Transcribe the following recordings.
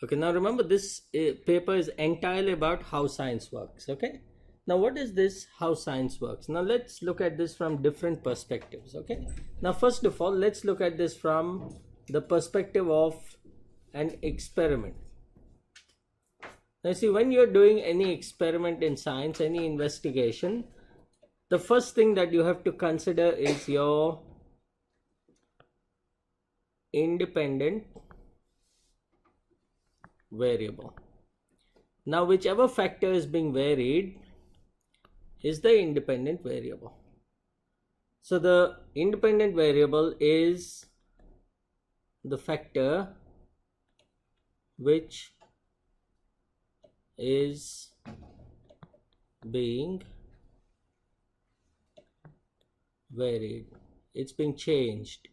Okay, now remember this paper is entirely about how science works. Okay, now what is this how science works? Now let's look at this from different perspectives. Okay, now first of all, let's look at this from the perspective of an experiment. Now see, when you're doing any experiment in science, any investigation, the first thing that you have to consider is your independent variable. Now whichever factor is being varied is the independent variable. So the independent variable is the factor which is being varied. It's being changed.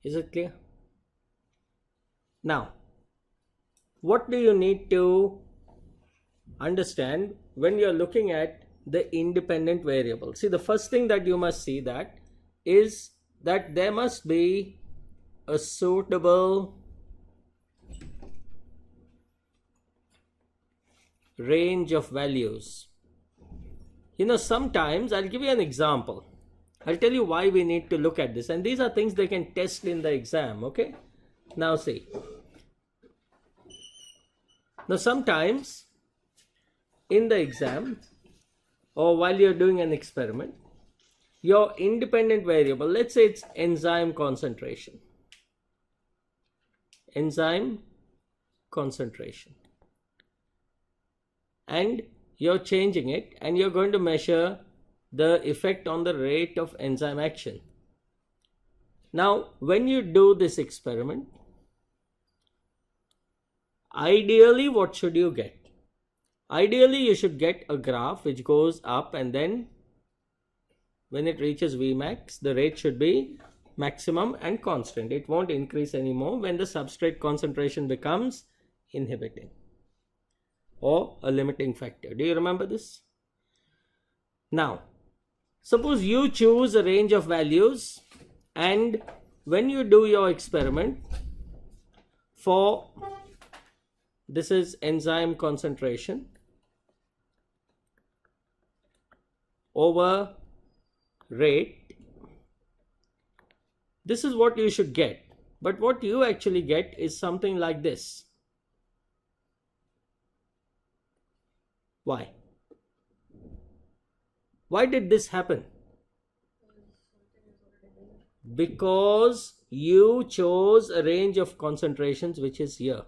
Is it clear? Now, what do you need to understand when you're looking at the independent variable? See, the first thing that you must see that is that there must be a suitable range of values. Sometimes I'll give you an example. I'll tell you why we need to look at this, and these are things they can test in the exam. Okay, now see. Now sometimes in the exam or while you're doing an experiment, your independent variable, let's say it's enzyme concentration. Enzyme concentration. And you're changing it and you're going to measure the effect on the rate of enzyme action. Now, when you do this experiment, ideally, what should you get? Ideally, you should get a graph which goes up, and then when it reaches Vmax, the rate should be maximum and constant. It won't increase anymore when the substrate concentration becomes inhibiting or a limiting factor. Do you remember this? Now, suppose you choose a range of values, and when you do your experiment for, this is enzyme concentration over rate, this is what you should get. But what you actually get is something like this. Why? Why did this happen? Because you chose a range of concentrations which is here.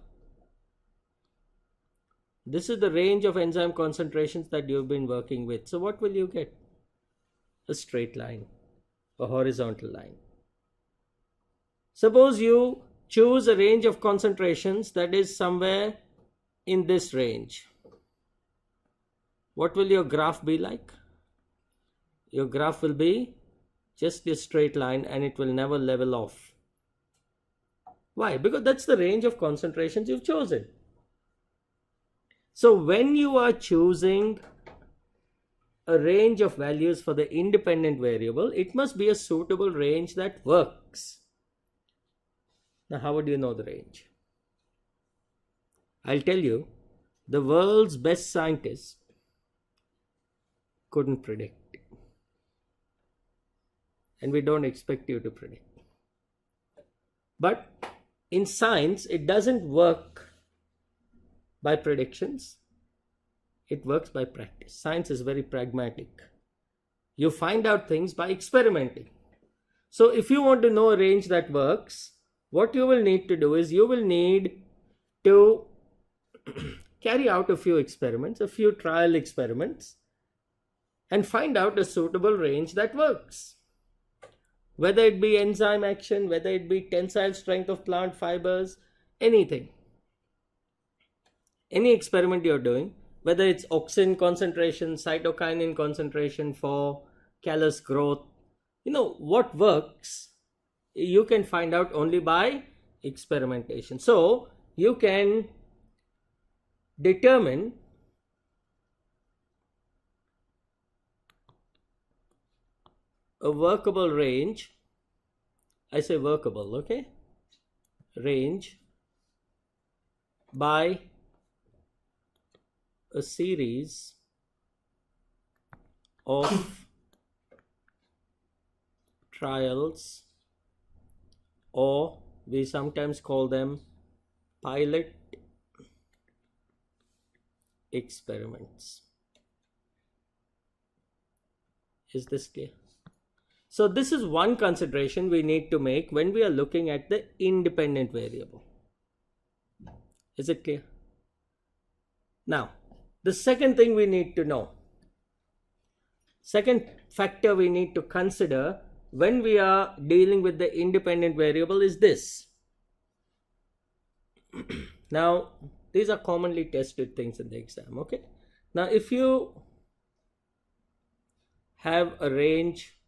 This is the range of enzyme concentrations that you've been working with. So what will you get? A straight line, a horizontal line. Suppose you choose a range of concentrations that is somewhere in this range. What will your graph be like? Your graph will be just a straight line and it will never level off. Why? Because that's the range of concentrations you've chosen. So when you are choosing a range of values for the independent variable, it must be a suitable range that works. Now, how would you know the range? I'll tell you, the world's best scientists couldn't predict. And we don't expect you to predict. But in science, it doesn't work by predictions. It works by practice. Science is very pragmatic. You find out things by experimenting. So if you want to know a range that works, what you will need to do is you will need to carry out a few experiments, a few trial experiments, and find out a suitable range that works. Whether it be enzyme action, whether it be tensile strength of plant fibers, anything. Any experiment you're doing, whether it's auxin concentration, cytokinin concentration for callus growth, what works, you can find out only by experimentation. So you can determine a workable range. I say workable, okay? range by a series of trials, or we sometimes call them pilot experiments. Is this clear? So this is one consideration we need to make when we are looking at the independent variable. Is it clear? Now, the second thing we need to know, second factor we need to consider when we are dealing with the independent variable is this. Now, these are commonly tested things in the exam, okay? Now, if you have a range,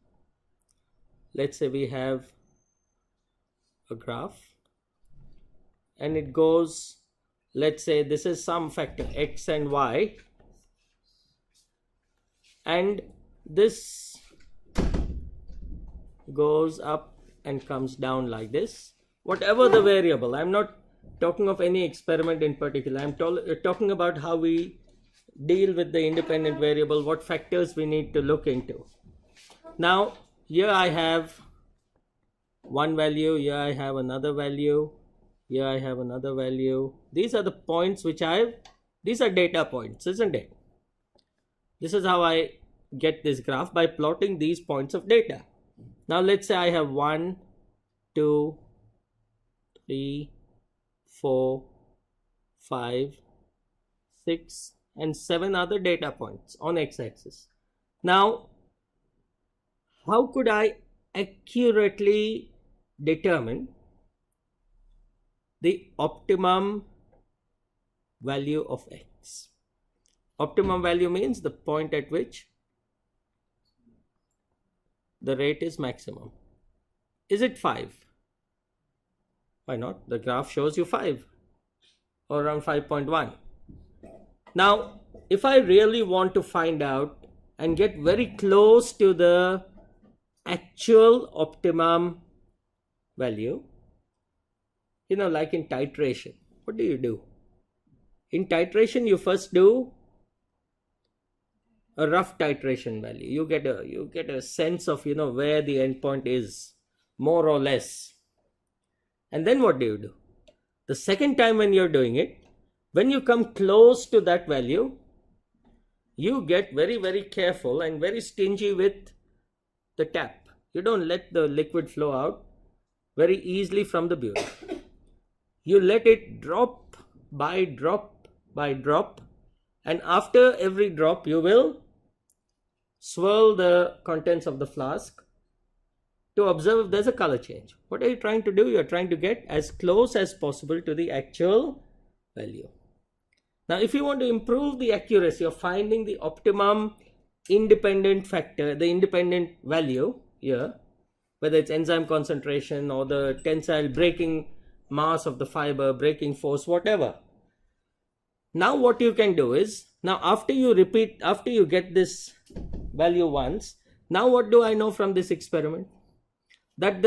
let's say we have a graph, and it goes, let's say this is some factor x and y, and this goes up and comes down like this. Whatever the variable, I'm not talking of any experiment in particular, I'm talking about how we deal with the independent variable, what factors we need to look into. Now, here I have one value, here I have another value, here I have another value. These are the points which these are data points, isn't it? This is how I get this graph, by plotting these points of data. Now let's say I have 1, 2, 3, 4, 5, 6 and 7 other data points on x-axis. Now, how could I accurately determine the optimum value of x? Optimum value means the point at which the rate is maximum. Is it 5? Why not? The graph shows you 5 or around 5.1. Now, if I really want to find out and get very close to the actual optimum value, like in titration, what do? In titration, you first do a rough titration value. You get a sense of where the endpoint is, more or less. And then what do? The second time when you're doing it, when you come close to that value, you get very, very careful and very stingy with the tap. You don't let the liquid flow out very easily from the bureau. You let it drop by drop by drop, and after every drop you will swirl the contents of the flask to observe if there's a color change. What are you trying to do? You're trying to get as close as possible to the actual value. Now, if you want to improve the accuracy of finding the optimum independent factor, the independent value here, whether it's enzyme concentration or the tensile breaking mass of the fiber, breaking force, whatever. Now what you can do is, now after you get this value once, now what do I know from this experiment? That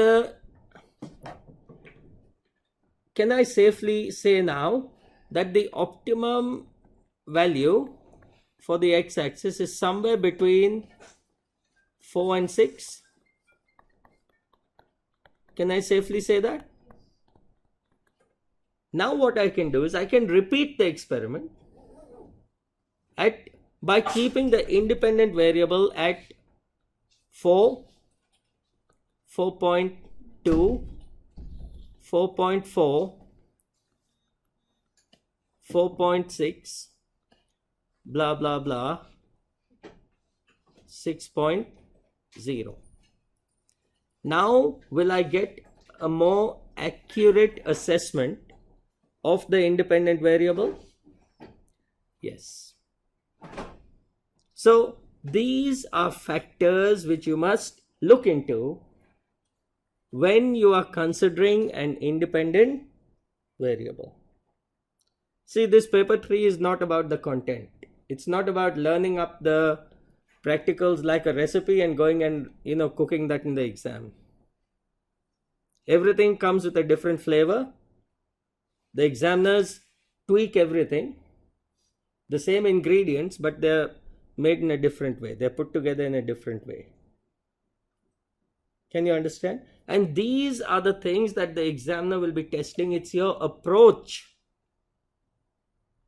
can I safely say now that the optimum value for the x-axis is somewhere between 4 and 6? Can I safely say that? Now what I can do is I can repeat the experiment by keeping the independent variable at 4, 4.2, 4.4, 4.6, blah blah blah, 6.0. Now will I get a more accurate assessment of the independent variable? Yes. So these are factors which you must look into when you are considering an independent variable. See, this paper 3 is not about the content. It's not about learning up the practicals like a recipe and going and cooking that in the exam. Everything comes with a different flavor, The examiners tweak everything, the same ingredients, but they're made in a different way. They're put together in a different way. Can you understand? And these are the things that the examiner will be testing. It's your approach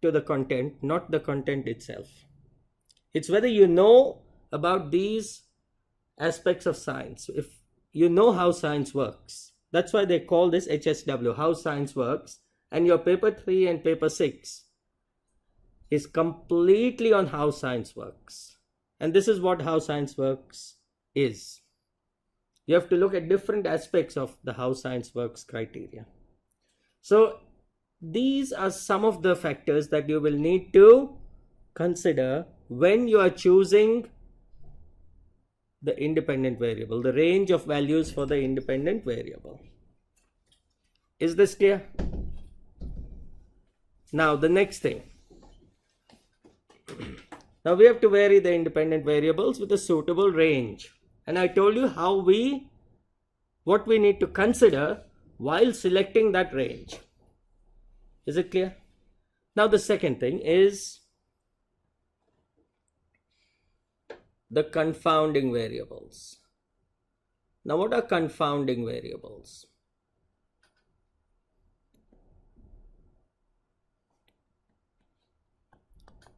to the content, not the content itself. It's whether you know about these aspects of science. If you know how science works, that's why they call this HSW, how science works. And your paper 3 and paper 6 is completely on how science works. And this is what how science works is. You have to look at different aspects of the how science works criteria. So these are some of the factors that you will need to consider when you are choosing the independent variable, the range of values for the independent variable. Is this clear? Now the next thing. Now we have to vary the independent variables with a suitable range. And I told you what we need to consider while selecting that range. Is it clear? Now the second thing is the confounding variables. Now what are confounding variables?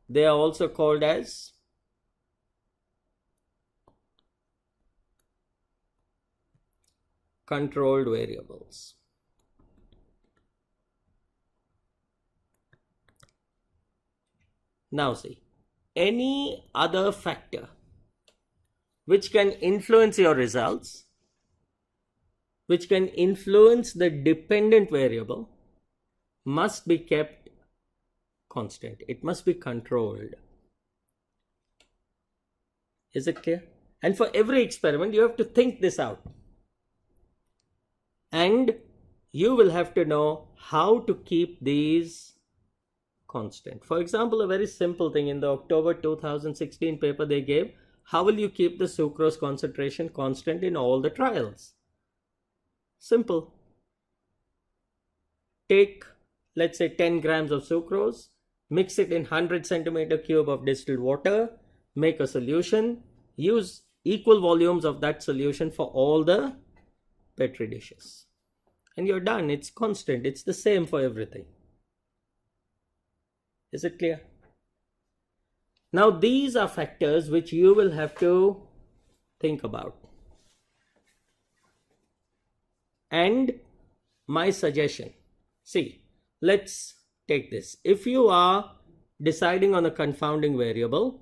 They are also called as controlled variables. Now see, any other factor which can influence your results, which can influence the dependent variable, must be kept constant. It must be controlled. Is it clear? And for every experiment, you have to think this out. And you will have to know how to keep these constant. For example, a very simple thing in the October 2016 paper they gave, how will you keep the sucrose concentration constant in all the trials? Simple. Take, let's say, 10 grams of sucrose, mix it in 100 centimeter cube of distilled water, make a solution, use equal volumes of that solution for all the Petri dishes. And you're done. It's constant. It's the same for everything. Is it clear? Now these are factors which you will have to think about. And my suggestion, see, let's take this. If you are deciding on a confounding variable,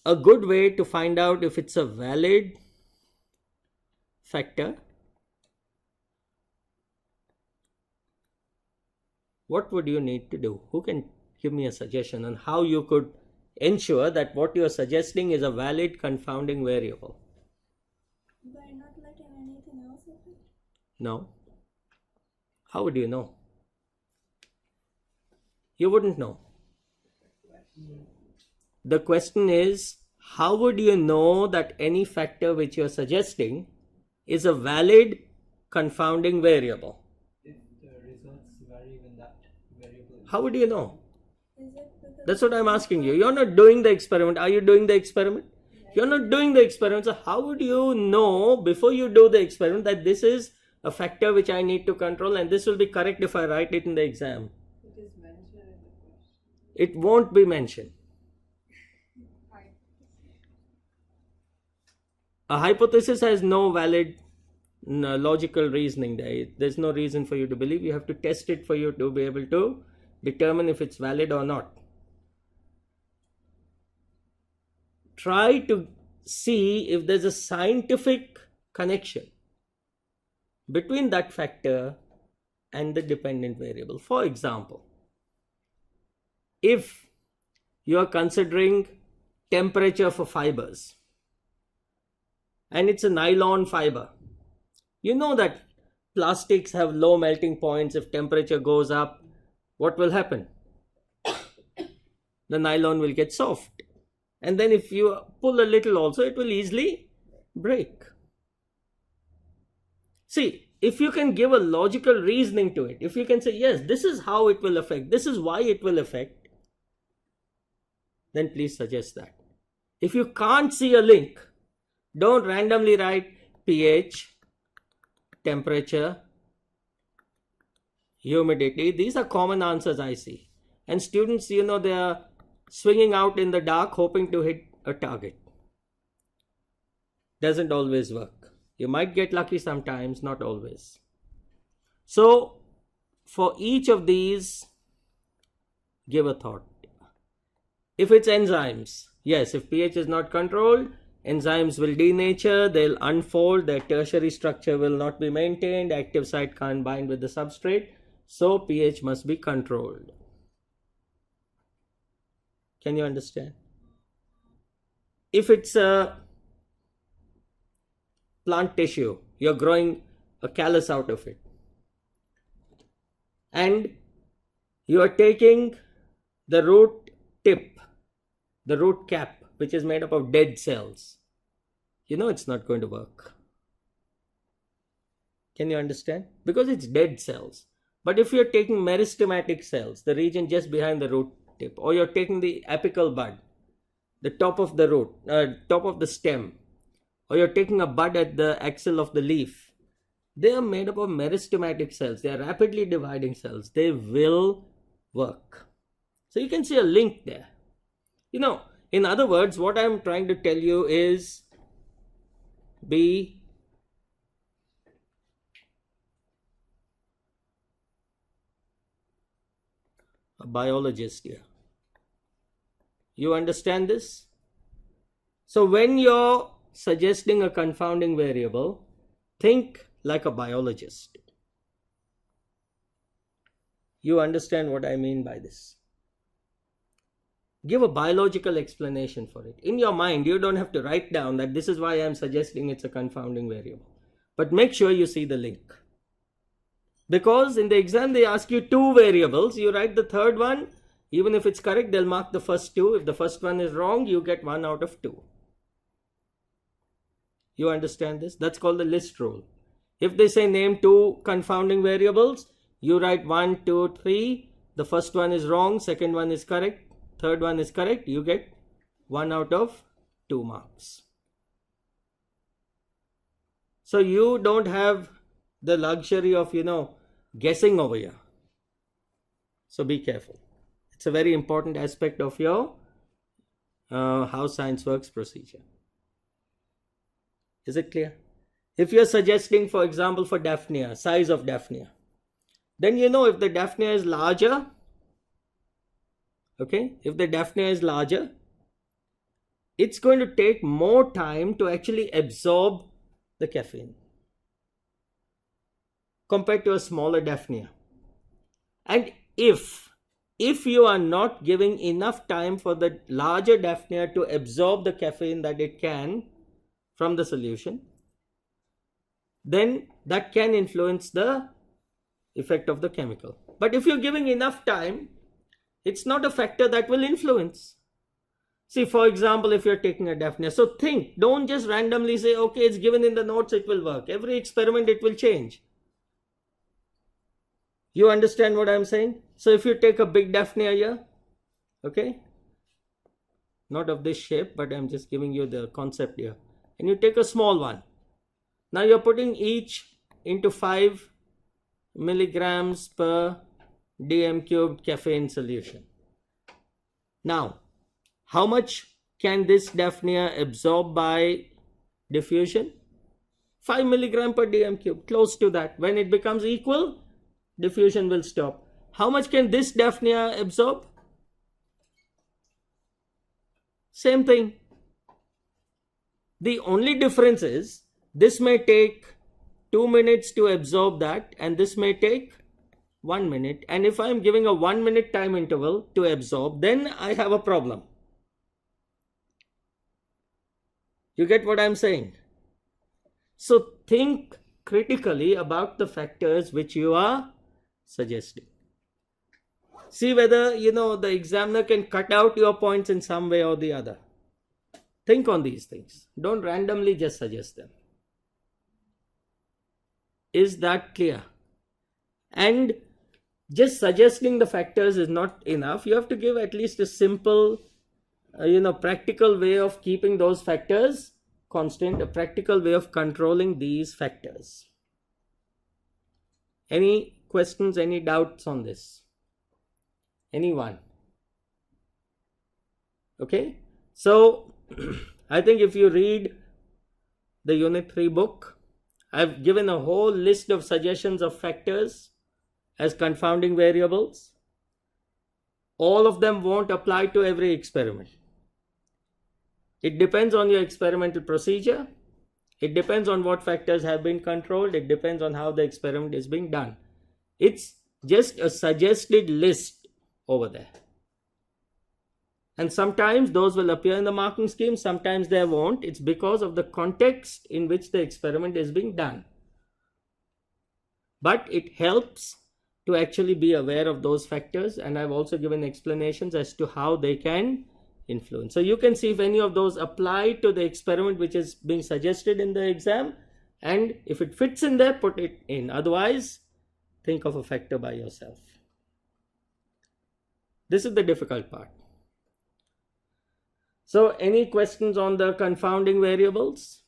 a good way to find out if it's a valid factor, what would you need to do? Who can give me a suggestion on how you could ensure that what you are suggesting is a valid confounding variable? By not letting anything else of it? No. How would you know? You wouldn't know. The question is, how would you know that any factor which you are suggesting is a valid confounding variable? If the results vary when that variable... How would you know? Is it because That's what I'm asking you. You're not doing the experiment. Are you doing the experiment? You're not doing the experiment. So how would you know before you do the experiment that this is a factor which I need to control and this will be correct if I write it in the exam? It is mentioned in the question. It won't be mentioned. A hypothesis has no valid logical reasoning there. There's no reason for you to believe. You have to test it for you to be able to determine if it's valid or not. Try to see if there's a scientific connection between that factor and the dependent variable. For example, if you are considering temperature for fibers and it's a nylon fiber, you know that plastics have low melting points. If temperature goes up, what will happen? The nylon will get soft. And then if you pull a little also, it will easily break. See, if you can give a logical reasoning to it, if you can say, yes, this is how it will affect, this is why it will affect, then please suggest that. If you can't see a link, don't randomly write pH, temperature, humidity. These are common answers I see. And students, they are swinging out in the dark hoping to hit a target. Doesn't always work. You might get lucky sometimes, not always. So, for each of these, give a thought. If it's enzymes, yes, if pH is not controlled, enzymes will denature, they'll unfold, their tertiary structure will not be maintained, active site can't bind with the substrate, so pH must be controlled. Can you understand? If it's a plant tissue, you're growing a callus out of it, and you are taking the root tip, the root cap, which is made up of dead cells, it's not going to work. Can you understand? Because it's dead cells. But if you're taking meristematic cells, the region just behind the root tip, or you're taking the apical bud, the top of the root, top of the stem, or you're taking a bud at the axil of the leaf, they are made up of meristematic cells. They are rapidly dividing cells. They will work. So you can see a link there. In other words, what I'm trying to tell you is be a biologist here. You understand this? So when you're suggesting a confounding variable, think like a biologist. You understand what I mean by this? Give a biological explanation for it. In your mind, you don't have to write down that this is why I'm suggesting it's a confounding variable. But make sure you see the link. Because in the exam, they ask you 2 variables. You write the third one. Even if it's correct, they'll mark the first 2. If the first one is wrong, you get 1 out of 2. You understand this? That's called the list rule. If they say name 2 confounding variables, you write 1, 2, 3. The first one is wrong. Second one is correct. Third one is correct. You get 1 out of 2 marks. So you don't have the luxury of, guessing over here. So be careful. It's a very important aspect of your how science works procedure. Is it clear? If you're suggesting, for example, for Daphnia, size of Daphnia, then if the Daphnia is larger, if the Daphnia is larger, it's going to take more time to actually absorb the caffeine compared to a smaller Daphnia. And if you are not giving enough time for the larger Daphnia to absorb the caffeine that it can from the solution, then that can influence the effect of the chemical. But if you're giving enough time, it's not a factor that will influence. See, for example, if you're taking a Daphnia, so think, don't just randomly say, okay, it's given in the notes, it will work. Every experiment, it will change. You understand what I'm saying? So if you take a big Daphnia here, not of this shape, but I'm just giving you the concept here. And you take a small one. Now you're putting each into 5 milligrams per dm cubed caffeine solution. Now, how much can this Daphnia absorb by diffusion? 5 milligram per dm cube, close to that. When it becomes equal, diffusion will stop. How much can this Daphnia absorb? Same thing. The only difference is this may take 2 minutes to absorb that, and this may take 1 minute. And if I am giving a 1 minute time interval to absorb, then I have a problem. You get what I'm saying? So think critically about the factors which you are suggesting. See whether, the examiner can cut out your points in some way or the other. Think on these things. Don't randomly just suggest them. Is that clear? And just suggesting the factors is not enough. You have to give at least a simple, practical way of keeping those factors constant, a practical way of controlling these factors. Any questions, any doubts on this? Anyone? Okay, so I think if you read the Unit 3 book, I've given a whole list of suggestions of factors as confounding variables. All of them won't apply to every experiment. It depends on your experimental procedure. It depends on what factors have been controlled. It depends on how the experiment is being done. It's just a suggested list over there. And sometimes those will appear in the marking scheme, sometimes they won't. It's because of the context in which the experiment is being done. But it helps to actually be aware of those factors, and I've also given explanations as to how they can influence. So you can see if any of those apply to the experiment which is being suggested in the exam, and if it fits in there, put it in. Otherwise, think of a factor by yourself. This is the difficult part. So any questions on the confounding variables?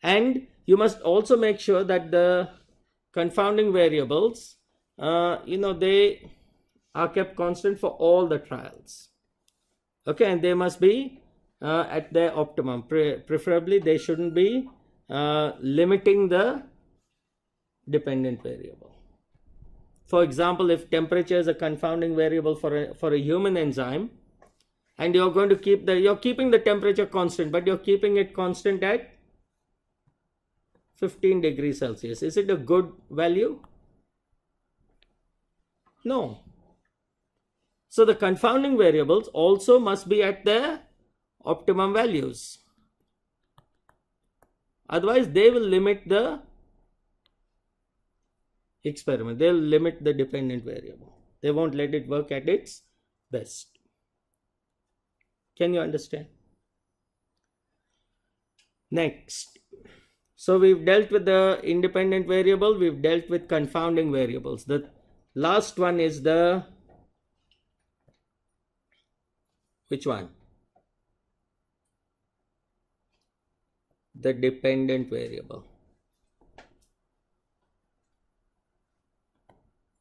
And you must also make sure that the confounding variables, they are kept constant for all the trials. Okay, and they must be at their optimum. Preferably, they shouldn't be limiting the dependent variable. For example, if temperature is a confounding variable for a human enzyme, and you're going to you're keeping the temperature constant, but you're keeping it constant at 15 degrees Celsius. Is it a good value? No. So the confounding variables also must be at their optimum values. Otherwise, they will limit the experiment. They'll limit the dependent variable. They won't let it work at its best. Can you understand? Next. So we've dealt with the independent variable. We've dealt with confounding variables. The last one is the... Which one? The dependent variable.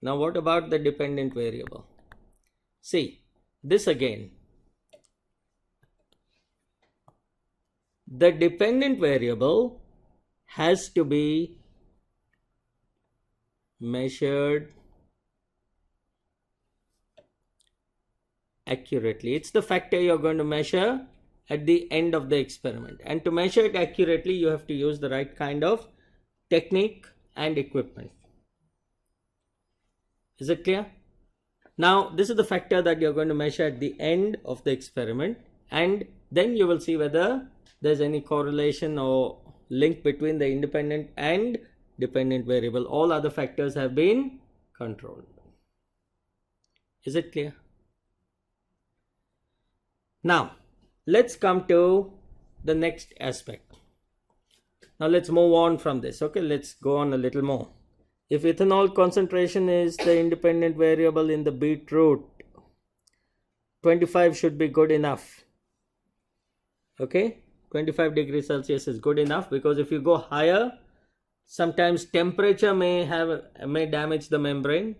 Now what about the dependent variable? See, this again. The dependent variable has to be measured accurately. It's the factor you're going to measure at the end of the experiment. And to measure it accurately, you have to use the right kind of technique and equipment. Is it clear? Now, this is the factor that you're going to measure at the end of the experiment, and then you will see whether there's any correlation or link between the independent and dependent variable. All other factors have been controlled. Is it clear? Now, let's come to the next aspect. Now, let's move on from this. Okay, let's go on a little more. If ethanol concentration is the independent variable in the beetroot, 25 should be good enough. Okay, 25 degrees Celsius is good enough, because if you go higher, sometimes temperature may damage the membrane,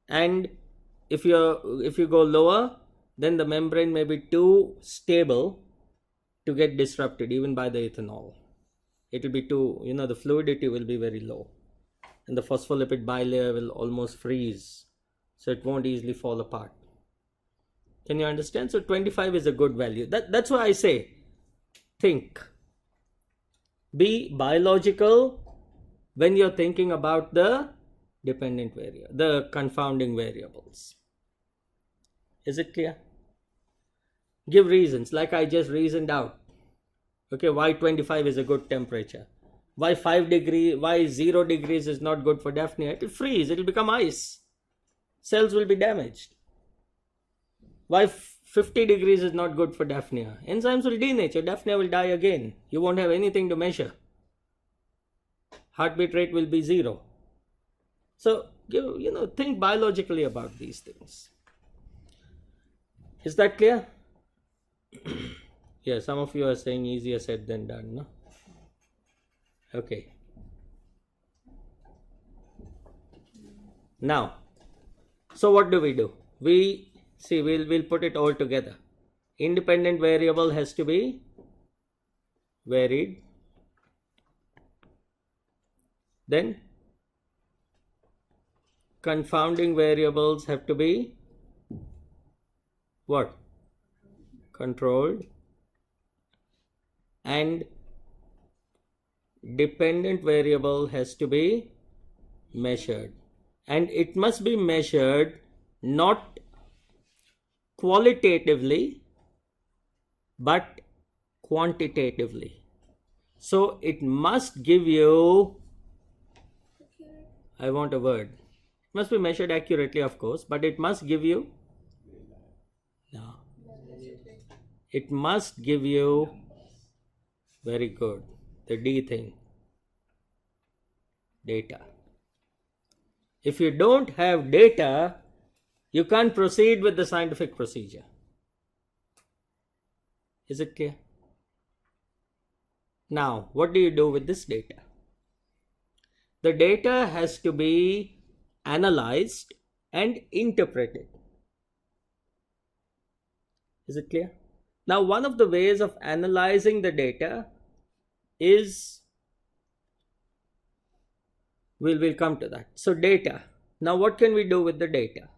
and if you go lower, then the membrane may be too stable to get disrupted even by the ethanol. It will be too, the fluidity will be very low, and the phospholipid bilayer will almost freeze, so it won't easily fall apart. Can you understand? So 25 is a good value. That's why I say, think. Be biological when you're thinking about the dependent variable, the confounding variables. Is it clear? Give reasons, like I just reasoned out. Okay, why 25 is a good temperature? Why 5 degrees, why 0 degrees is not good for Daphnia? It will freeze, it will become ice. Cells will be damaged. Why 50 degrees is not good for Daphnia? Enzymes will denature, Daphnia will die again. You won't have anything to measure. heartbeat rate will be 0. So, think biologically about these things. Is that clear? Yeah, some of you are saying easier said than done, no? Okay. Now, so what do? We'll put it all together. Independent variable has to be varied. Then confounding variables have to be what? Controlled. And dependent variable has to be measured. And it must be measured not qualitatively but quantitatively. So it must give you, I want a word. It must be measured accurately, of course, but it must give you, no, it must give you, very good, the D thing, data. If you don't have data, you can't proceed with the scientific procedure. Is it clear? Now, what do you do with this data? The data has to be analyzed and interpreted. Is it clear? Now, one of the ways of analyzing the data is, we'll come to that. So data. Now, what can we do with the data?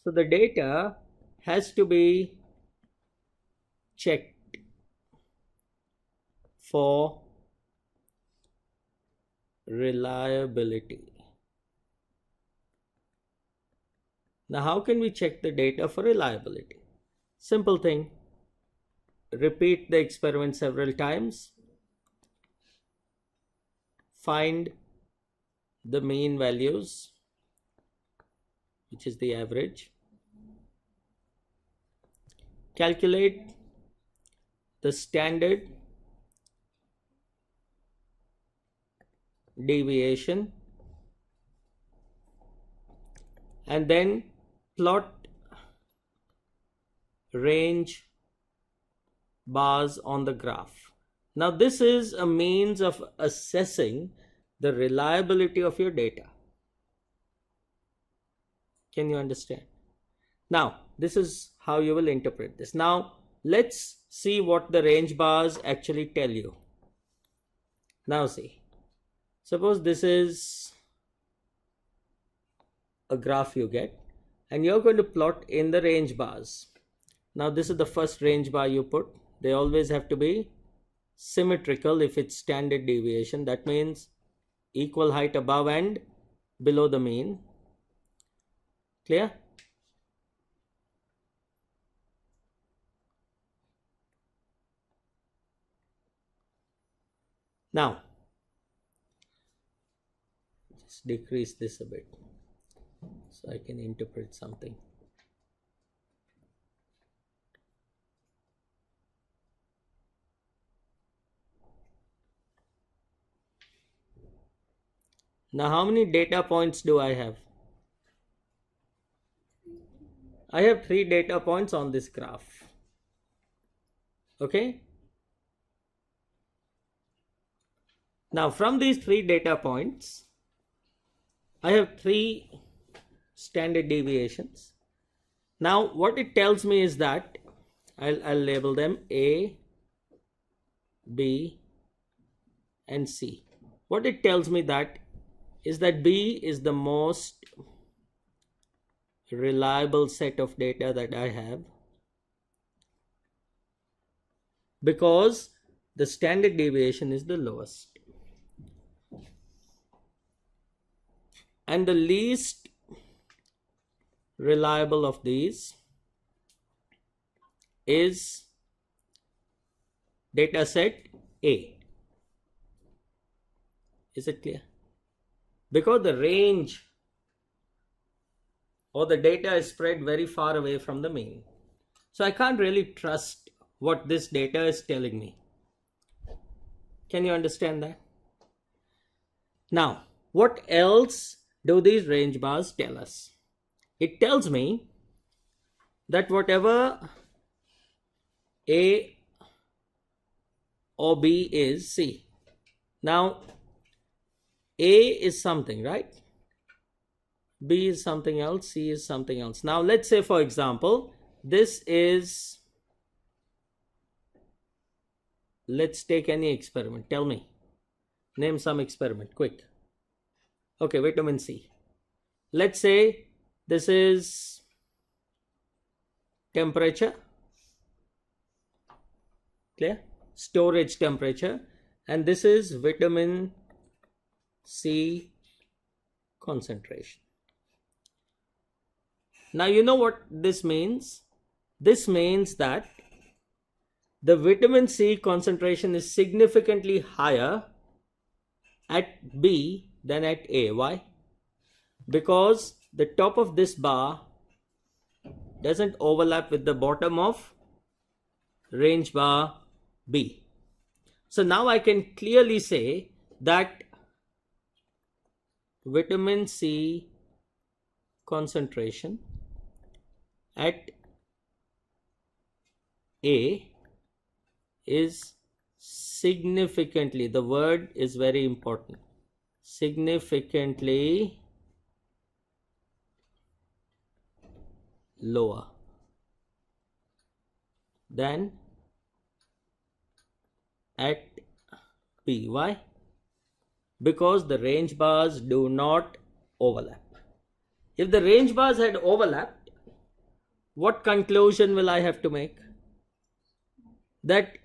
So the data has to be checked for reliability. Now, how can we check the data for reliability? Simple thing. Repeat the experiment several times. Find the mean values, which is the average. Calculate the standard deviation and then plot range bars on the graph. Now, this is a means of assessing the reliability of your data. Can you understand? Now, this is how you will interpret this. Now, let's see what the range bars actually tell you. Now, see. Suppose this is a graph you get, and you're going to plot in the range bars. Now, this is the first range bar you put. They always have to be symmetrical if it's standard deviation. That means equal height above and below the mean. Clear? Now, just decrease this a bit so I can interpret something. Now, how many data points do I have? I have 3 data points on this graph. Okay? Now, from these 3 data points, I have 3 standard deviations. Now, what it tells me is that I'll label them A, B, and C. What it tells me that is that B is the most reliable set of data that I have, because the standard deviation is the lowest. And the least reliable of these is data set A. Is it clear? Because the range or the data is spread very far away from the mean. So I can't really trust what this data is telling me. Can you understand that? Now, what else do these range bars tell us? It tells me that whatever A or B is, see, now A is something, right? B is something else, C is something else. Now let's say, for example, this is, let's take any experiment. Tell me, name some experiment, quick. Okay, vitamin C. Let's say this is temperature, clear? Storage temperature, and this is vitamin C concentration. Now you know what this means? This means that the vitamin C concentration is significantly higher at B than at A. Why? Because the top of this bar doesn't overlap with the bottom of range bar B. So now I can clearly say that vitamin C concentration at A is significantly, the word is very important, significantly lower than at B. Why? Because the range bars do not overlap. If the range bars had overlapped, what conclusion will I have to make? That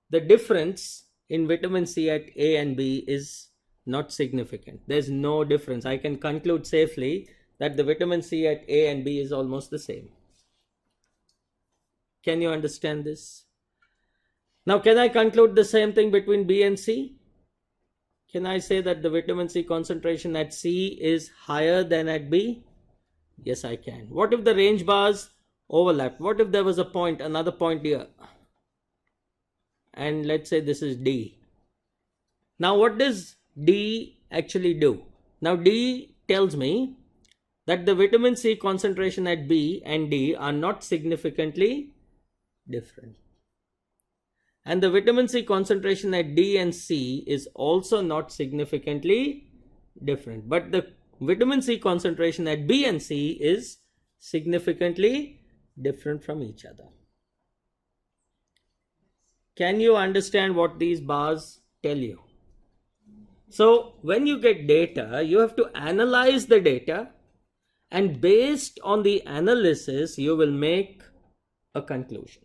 the difference in vitamin C at A and B is not significant. There's no difference. I can conclude safely that the vitamin C at A and B is almost the same. Can you understand this? Now, can I conclude the same thing between B and C? Can I say that the vitamin C concentration at C is higher than at B? Yes, I can. What if the range bars overlap? What if there was a point, another point here? And let's say this is D. Now, what does D actually do? Now, D tells me that the vitamin C concentration at B and D are not significantly different. And the vitamin C concentration at D and C is also not significantly different. But the vitamin C concentration at B and C is significantly different from each other. Can you understand what these bars tell you? So when you get data, you have to analyze the data, and based on the analysis, you will make a conclusion.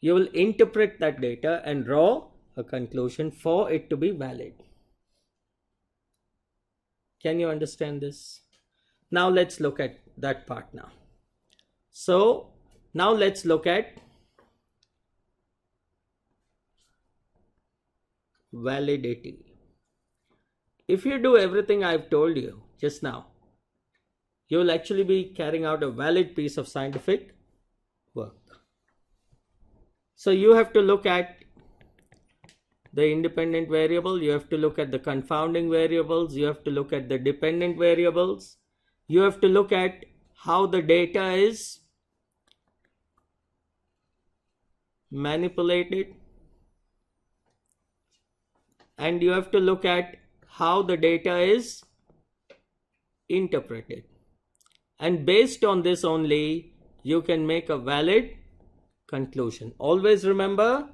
You will interpret that data and draw a conclusion for it to be valid. Can you understand this? Now let's look at that part now. So now let's look at validity. If you do everything I've told you just now, you will actually be carrying out a valid piece of scientific work. So you have to look at the independent variable, you have to look at the confounding variables, you have to look at the dependent variables, you have to look at how the data is manipulated, and you have to look at how the data is interpreted. And based on this only, you can make a valid conclusion. Always remember,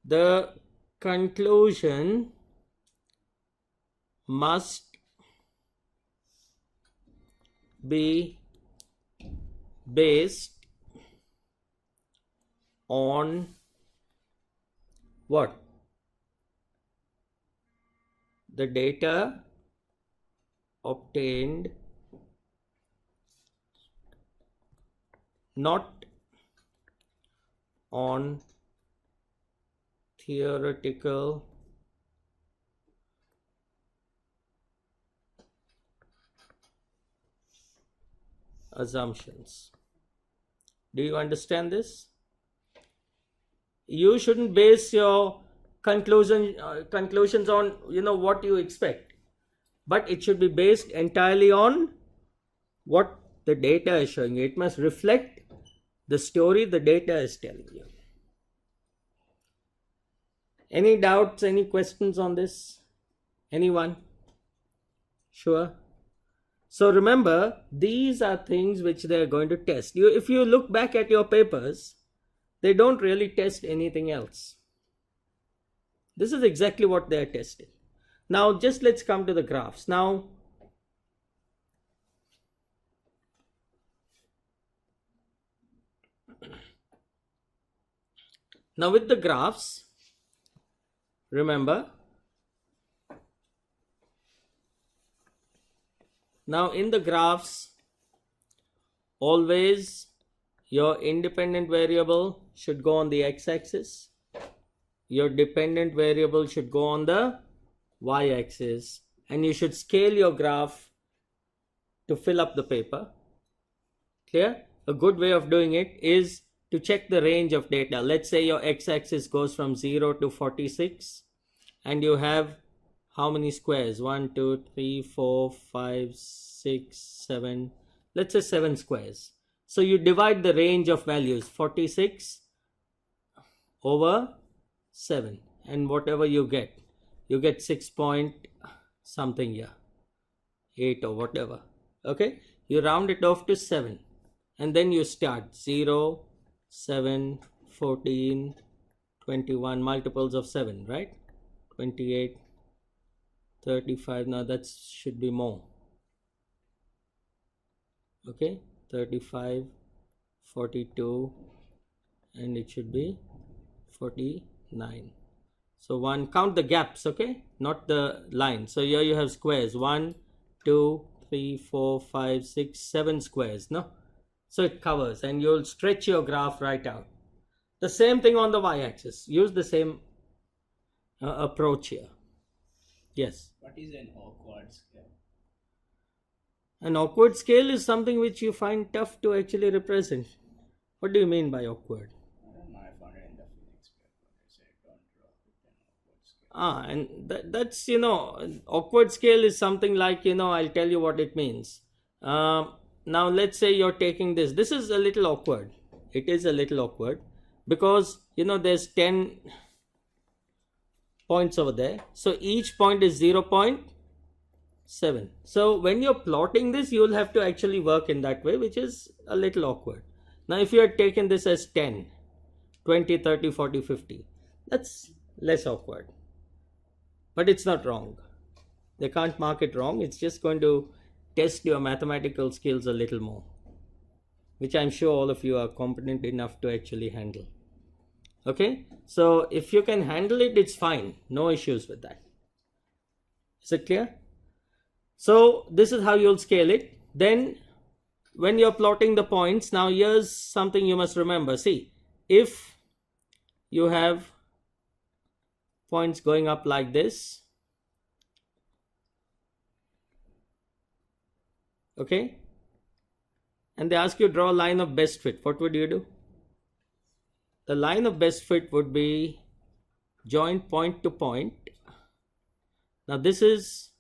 the conclusion must be based on what? The data obtained, not on theoretical assumptions. Do you understand this? You shouldn't base your conclusions on what you expect, but it should be based entirely on what the data is showing you. It must reflect the story the data is telling you. Any doubts, any questions on this? Anyone? Sure. So remember, these are things which they are going to test. If you look back at your papers, they don't really test anything else. This is exactly what they are testing. Now just let's come to the graphs. Now with the graphs, remember, now in the graphs, always your independent variable should go on the x-axis. Your dependent variable should go on the y-axis, and you should scale your graph to fill up the paper. Clear? A good way of doing it is to check the range of data. Let's say your x-axis goes from 0 to 46, and you have how many squares? 1, 2, 3, 4, 5, 6, 7. Let's say 7 squares. So you divide the range of values, 46 over 7, and whatever you get 6 point something here, 8 or whatever. Okay, you round it off to 7, and then you start 0, 7, 14, 21, multiples of 7, right? 28, 35. Now that should be more. Okay, 35, 42, and it should be 49. So one, count the gaps, okay, not the line. So here you have squares, 1, 2, 3, 4, 5, 6, 7 squares, no? So it covers, and you'll stretch your graph right out. The same thing on the y-axis. Use the same approach here. Yes? What is an awkward scale? An awkward scale is something which you find tough to actually represent. What do you mean by awkward? I don't know, I found it in the physics paper. They said don't draw with an awkward scale. And that's, an awkward scale is something like, I'll tell you what it means. Now let's say you're taking this. This is a little awkward. It is a little awkward because, there's 10 points over there. So each point is 0.7. So when you're plotting this, you'll have to actually work in that way, which is a little awkward. Now if you had taken this as 10, 20, 30, 40, 50, that's less awkward. But it's not wrong. They can't mark it wrong. It's just going to test your mathematical skills a little more, which I'm sure all of you are competent enough to actually handle. Okay, so if you can handle it, it's fine. No issues with that. Is it clear? So this is how you'll scale it. Then when you're plotting the points, now here's something you must remember. See, if you have points going up like this, okay, and they ask you to draw a line of best fit, what would you do? The line of best fit would be join point to point. Now this is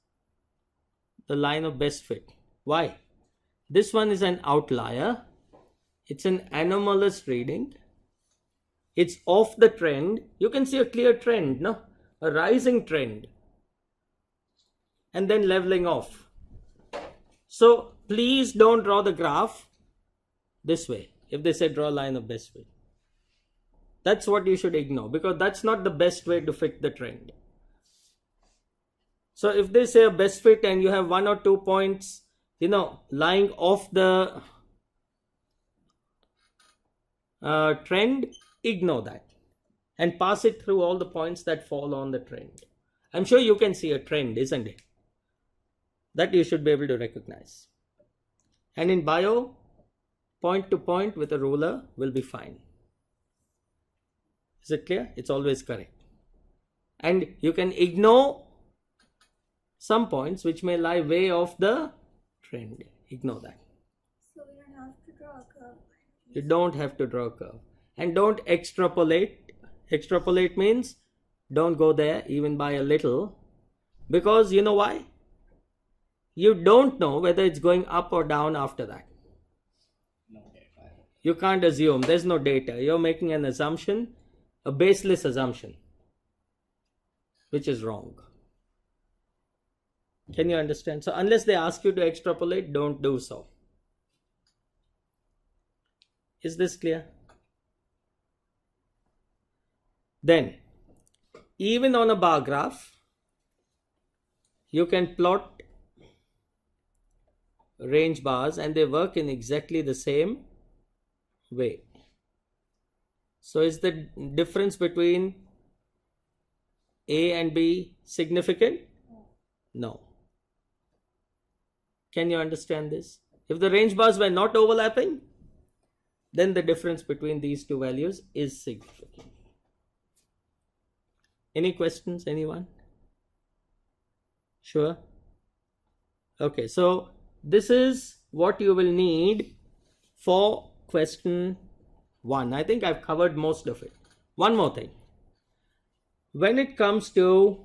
the line of best fit. Why? This one is an outlier. It's an anomalous reading. It's off the trend. You can see a clear trend, no? A rising trend. And then leveling off. So please don't draw the graph this way. If they say draw a line of best fit, that's what you should ignore, because that's not the best way to fit the trend. So if they say a best fit and you have 1 or 2 points, lying off the trend, ignore that and pass it through all the points that fall on the trend. I'm sure you can see a trend, isn't it? That you should be able to recognize. And in bio, point to point with a ruler will be fine. Is it clear? It's always correct. And you can ignore some points which may lie way off the trend. Ignore that. So we don't have to draw a curve. You don't have to draw a curve. And don't extrapolate. Extrapolate means Don't go there even by a little, because you know why? You don't know whether it's going up or down after that. No data. You can't assume. There's no data. You're making an assumption, a baseless assumption, which is wrong. Can you understand? So unless they ask you to extrapolate, don't do so. Is this clear? Then, even on a bar graph, you can plot range bars and they work in exactly the same way. So is the difference between A and B significant? No. Can you understand this? If the range bars were not overlapping, then the difference between these two values is significant. Any questions, anyone? Sure? Okay, so this is what you will need for question 1. I think I've covered most of it. One more thing. When it comes to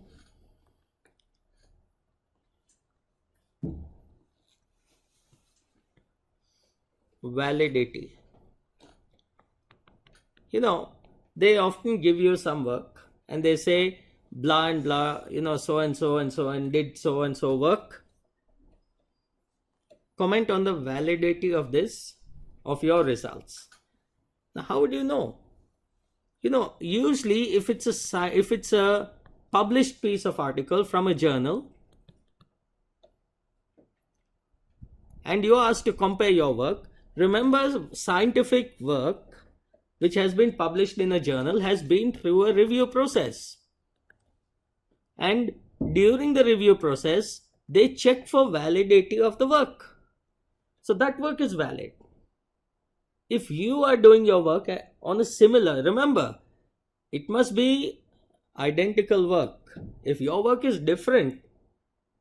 validity, they often give you some work and they say blah and blah, so and so and so and did so and so work. Comment on the validity of this, of your results. Now, how would you know? Usually if it's a published piece of article from a journal and you're asked to compare your work, remember, scientific work which has been published in a journal has been through a review process. And during the review process, they check for validity of the work. So that work is valid. If you are doing your work on a similar, remember, it must be identical work. If your work is different,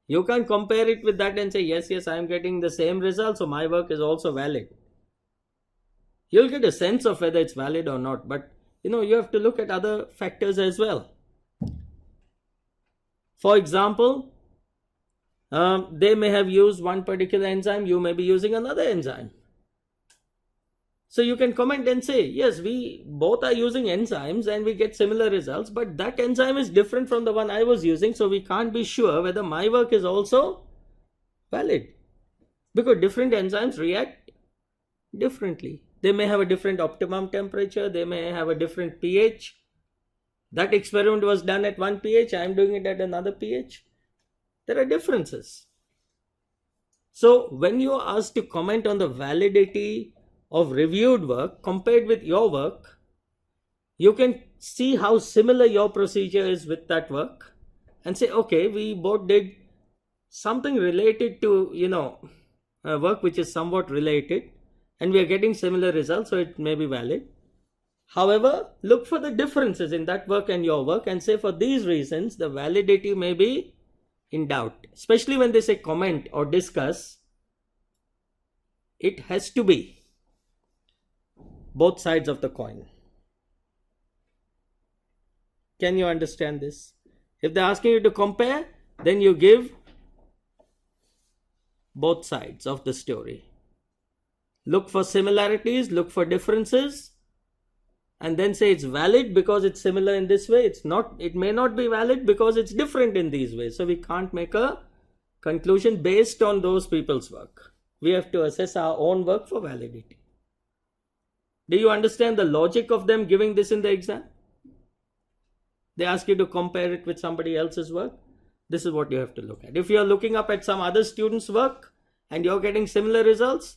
you can compare it with that and say, yes, I am getting the same result, so my work is also valid. You'll get a sense of whether it's valid or not, but you have to look at other factors as well. For example, they may have used one particular enzyme, you may be using another enzyme. So you can comment and say, yes, we both are using enzymes and we get similar results, but that enzyme is different from the one I was using, so we can't be sure whether my work is also valid. Because different enzymes react differently. They may have a different optimum temperature, they may have a different pH. That experiment was done at one pH, I am doing it at another pH. There are differences. So when you are asked to comment on the validity of reviewed work compared with your work, you can see how similar your procedure is with that work and say, okay, we both did something related to, work which is somewhat related and we are getting similar results, so it may be valid. However, look for the differences in that work and your work and say, for these reasons, the validity may be in doubt. Especially when they say comment or discuss, it has to be both sides of the coin. Can you understand this? If they're asking you to compare, then you give both sides of the story. Look for similarities, look for differences, and then say it's valid because it's similar in this way. It may not be valid because it's different in these ways. So we can't make a conclusion based on those people's work. We have to assess our own work for validity. Do you understand the logic of them giving this in the exam? They ask you to compare it with somebody else's work. This is what you have to look at. If you are looking up at some other student's work and you're getting similar results,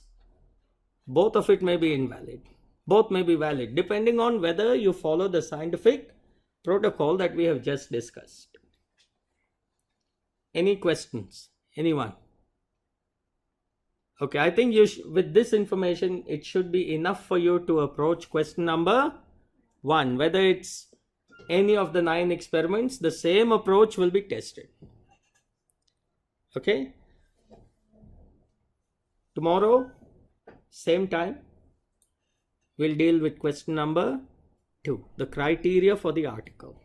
both of it may be invalid. Both may be valid depending on whether you follow the scientific protocol that we have just discussed. Any questions? Anyone? Okay, I think with this information, it should be enough for you to approach question number 1. Whether it's any of the 9 experiments, the same approach will be tested. Okay? Tomorrow, same time, we'll deal with question number 2, the criteria for the article.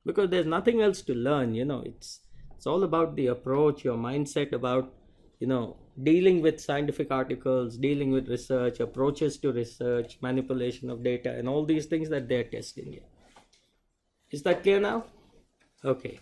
because there's nothing else to learn. It's all about the approach, your mindset about dealing with scientific articles, dealing with research, approaches to research, manipulation of data, and all these things that they're testing you. Is that clear now? Okay.